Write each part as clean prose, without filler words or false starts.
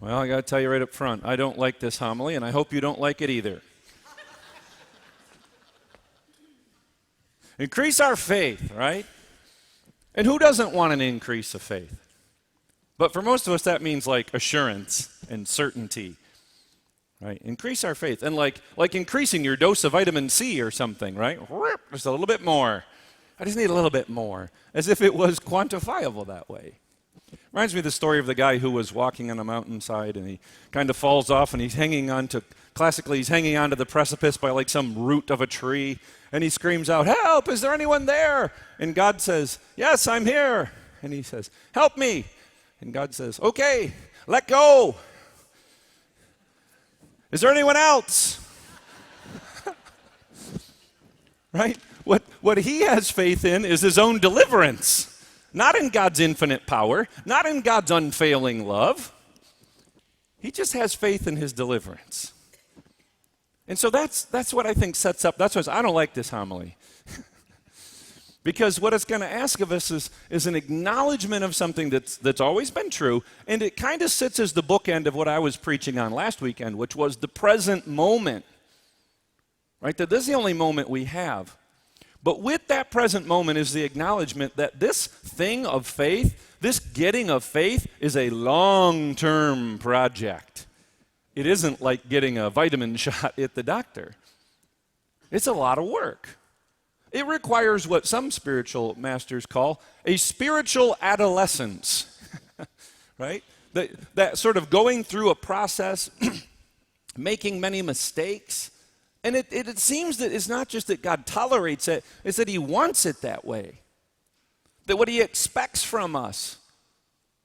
Well, I got to tell you right up front, I don't like this homily, and I hope you don't like it either. Increase our faith, right? And who doesn't want an increase of faith? But for most of us, that means like assurance and certainty, right? Increase our faith. And like increasing your dose of vitamin C or something, right? Just a little bit more. I just need a little bit more, as if it was quantifiable that way. Reminds me of the story of the guy who was walking on a mountainside and he kind of falls off and he's hanging on to the precipice by like some root of a tree and he screams out, "Help, is there anyone there?" And God says, "Yes, I'm here." And he says, "Help me." And God says, "Okay, let go. Is there anyone else?" Right? What he has faith in is his own deliverance. Not in God's infinite power, not in God's unfailing love. He just has faith in his deliverance. And so that's what I think sets up, that's why I don't like this homily. Because what it's going to ask of us is an acknowledgement of something that's always been true, and it kind of sits as the bookend of what I was preaching on last weekend, which was the present moment. Right? That this is the only moment we have. But with that present moment is the acknowledgement that this thing of faith, this getting of faith, is a long-term project. It isn't like getting a vitamin shot at the doctor. It's a lot of work. It requires what some spiritual masters call a spiritual adolescence, right? That sort of going through a process, making many mistakes. And it seems that it's not just that God tolerates it, it's that he wants it that way. That what he expects from us,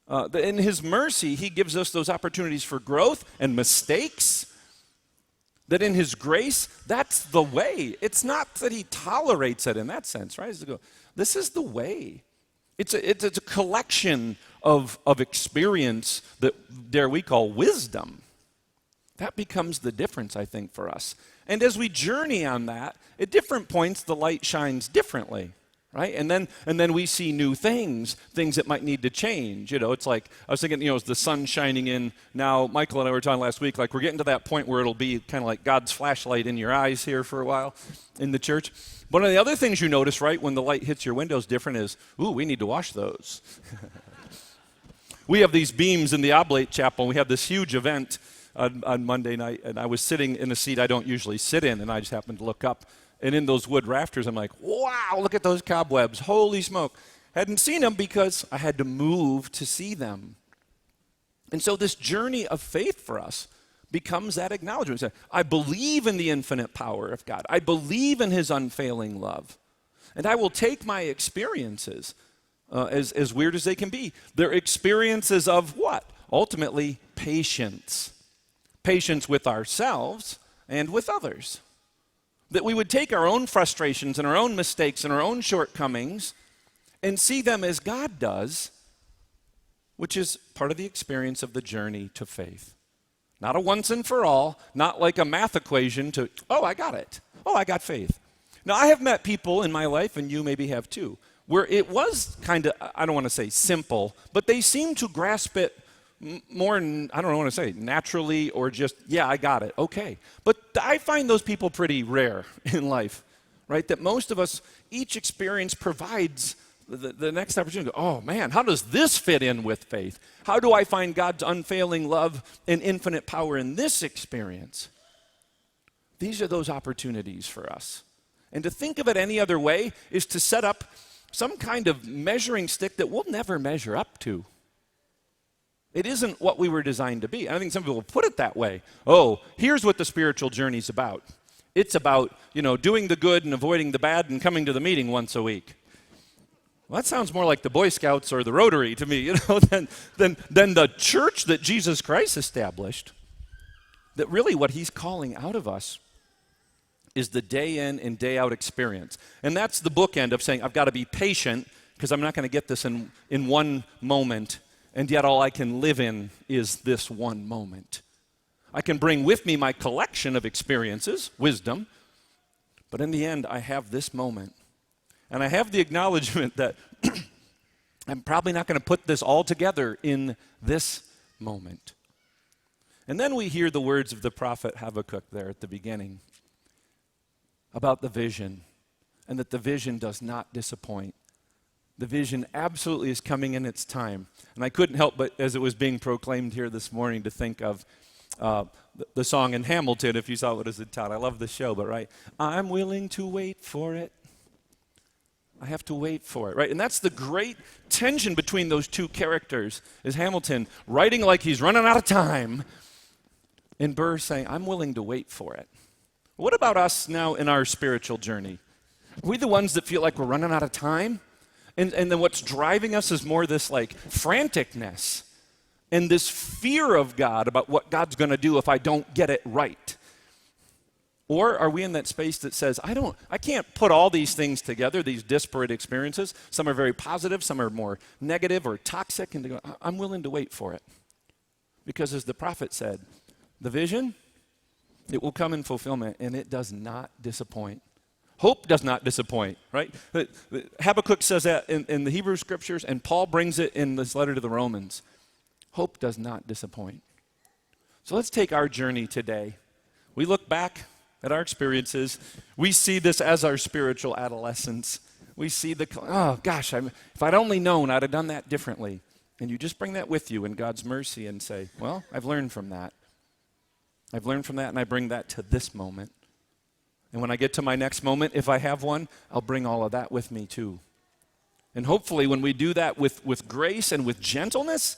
that in his mercy, he gives us those opportunities for growth and mistakes. That in his grace, that's the way. It's not that he tolerates it in that sense, right? This is the way. It's a collection of experience that dare we call wisdom. That becomes the difference, I think, for us. And as we journey on that, at different points, the light shines differently, right? And then we see new things that might need to change. It's like, I was thinking, as the sun shining in now, Michael and I were talking last week, like we're getting to that point where it'll be kind of like God's flashlight in your eyes here for a while in the church. One of the other things you notice, right, when the light hits your windows different is, we need to wash those. We have these beams in the Oblate Chapel, and we have this huge event on Monday night, and I was sitting in a seat I don't usually sit in, and I just happened to look up, and in those wood rafters, I'm like, wow, look at those cobwebs, holy smoke. Hadn't seen them because I had to move to see them. And so this journey of faith for us becomes that acknowledgement. I believe in the infinite power of God. I believe in his unfailing love. And I will take my experiences, as weird as they can be, they're experiences of what? Ultimately, patience. Patience with ourselves and with others. That we would take our own frustrations and our own mistakes and our own shortcomings and see them as God does, which is part of the experience of the journey to faith. Not a once and for all, not like a math equation to, I got it. I got faith. Now, I have met people in my life, and you maybe have too, where it was kind of, I don't want to say simple, but they seem to grasp it more, I don't want to say naturally or just, I got it, okay. But I find those people pretty rare in life, right? That most of us, each experience provides the next opportunity. Oh man, how does this fit in with faith? How do I find God's unfailing love and infinite power in this experience? These are those opportunities for us. And to think of it any other way is to set up some kind of measuring stick that we'll never measure up to. It isn't what we were designed to be. And I think some people put it that way. Here's what the spiritual journey's about. It's about, doing the good and avoiding the bad and coming to the meeting once a week. Well, that sounds more like the Boy Scouts or the Rotary to me, than the church that Jesus Christ established. That really what he's calling out of us is the day in and day out experience. And that's the bookend of saying, I've got to be patient because I'm not going to get this in one moment. And yet all I can live in is this one moment. I can bring with me my collection of experiences, wisdom, but in the end, I have this moment. And I have the acknowledgement that I'm probably not going to put this all together in this moment. And then we hear the words of the prophet Habakkuk there at the beginning about the vision, and that the vision does not disappoint. The vision absolutely is coming in its time. And I couldn't help but, as it was being proclaimed here this morning, to think of the song in Hamilton, if you saw what was taught. I love the show, but right, I'm willing to wait for it. I have to wait for it, right? And that's the great tension between those two characters, is Hamilton writing like he's running out of time, and Burr saying, I'm willing to wait for it. What about us now in our spiritual journey? Are we the ones that feel like we're running out of time? And then what's driving us is more this like franticness and this fear of God about what God's going to do if I don't get it right. Or are we in that space that says, I can't put all these things together, these disparate experiences. Some are very positive, some are more negative or toxic, and to go, I'm willing to wait for it. Because as the prophet said, the vision, it will come in fulfillment, and it does not disappoint. Hope does not disappoint, right? Habakkuk says that in the Hebrew scriptures, and Paul brings it in this letter to the Romans. Hope does not disappoint. So let's take our journey today. We look back at our experiences. We see this as our spiritual adolescence. We see if I'd only known, I'd have done that differently. And you just bring that with you in God's mercy and say, well, I've learned from that. I've learned from that, and I bring that to this moment. And when I get to my next moment, if I have one, I'll bring all of that with me too. And hopefully when we do that with grace and with gentleness,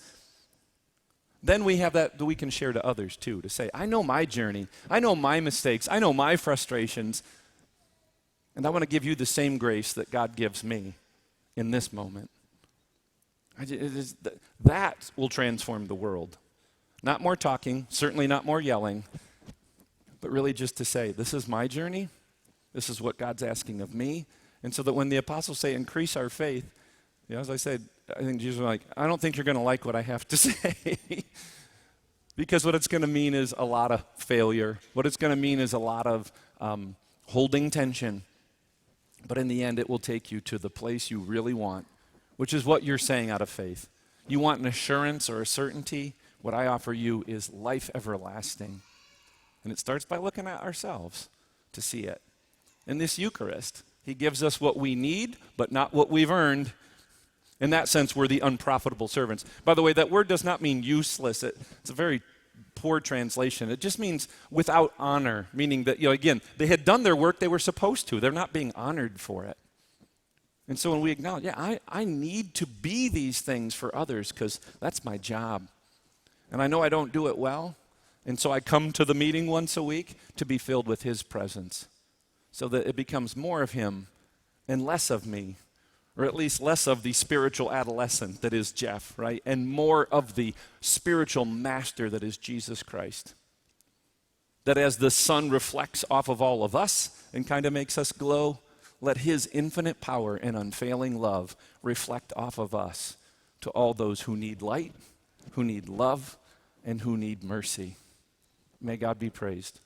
then we have that we can share to others too, to say, I know my journey, I know my mistakes, I know my frustrations, and I want to give you the same grace that God gives me in this moment. That will transform the world. Not more talking, certainly not more yelling, but really just to say, this is my journey, this is what God's asking of me, and so that when the apostles say increase our faith, as I said, I think Jesus was like, I don't think you're going to like what I have to say. Because what it's going to mean is a lot of failure. What it's going to mean is a lot of holding tension. But in the end, it will take you to the place you really want, which is what you're saying out of faith. You want an assurance or a certainty. What I offer you is life everlasting. And it starts by looking at ourselves to see it. In this Eucharist, he gives us what we need, but not what we've earned. In that sense, we're the unprofitable servants. By the way, that word does not mean useless. It's a very poor translation. It just means without honor, meaning that, again, they had done their work they were supposed to. They're not being honored for it. And so when we acknowledge, I need to be these things for others because that's my job. And I know I don't do it well. And so I come to the meeting once a week to be filled with his presence so that it becomes more of him and less of me. Or at least less of the spiritual adolescent that is Geoff, right? And more of the spiritual master that is Jesus Christ. That as the sun reflects off of all of us and kind of makes us glow, let his infinite power and unfailing love reflect off of us to all those who need light, who need love, and who need mercy. May God be praised.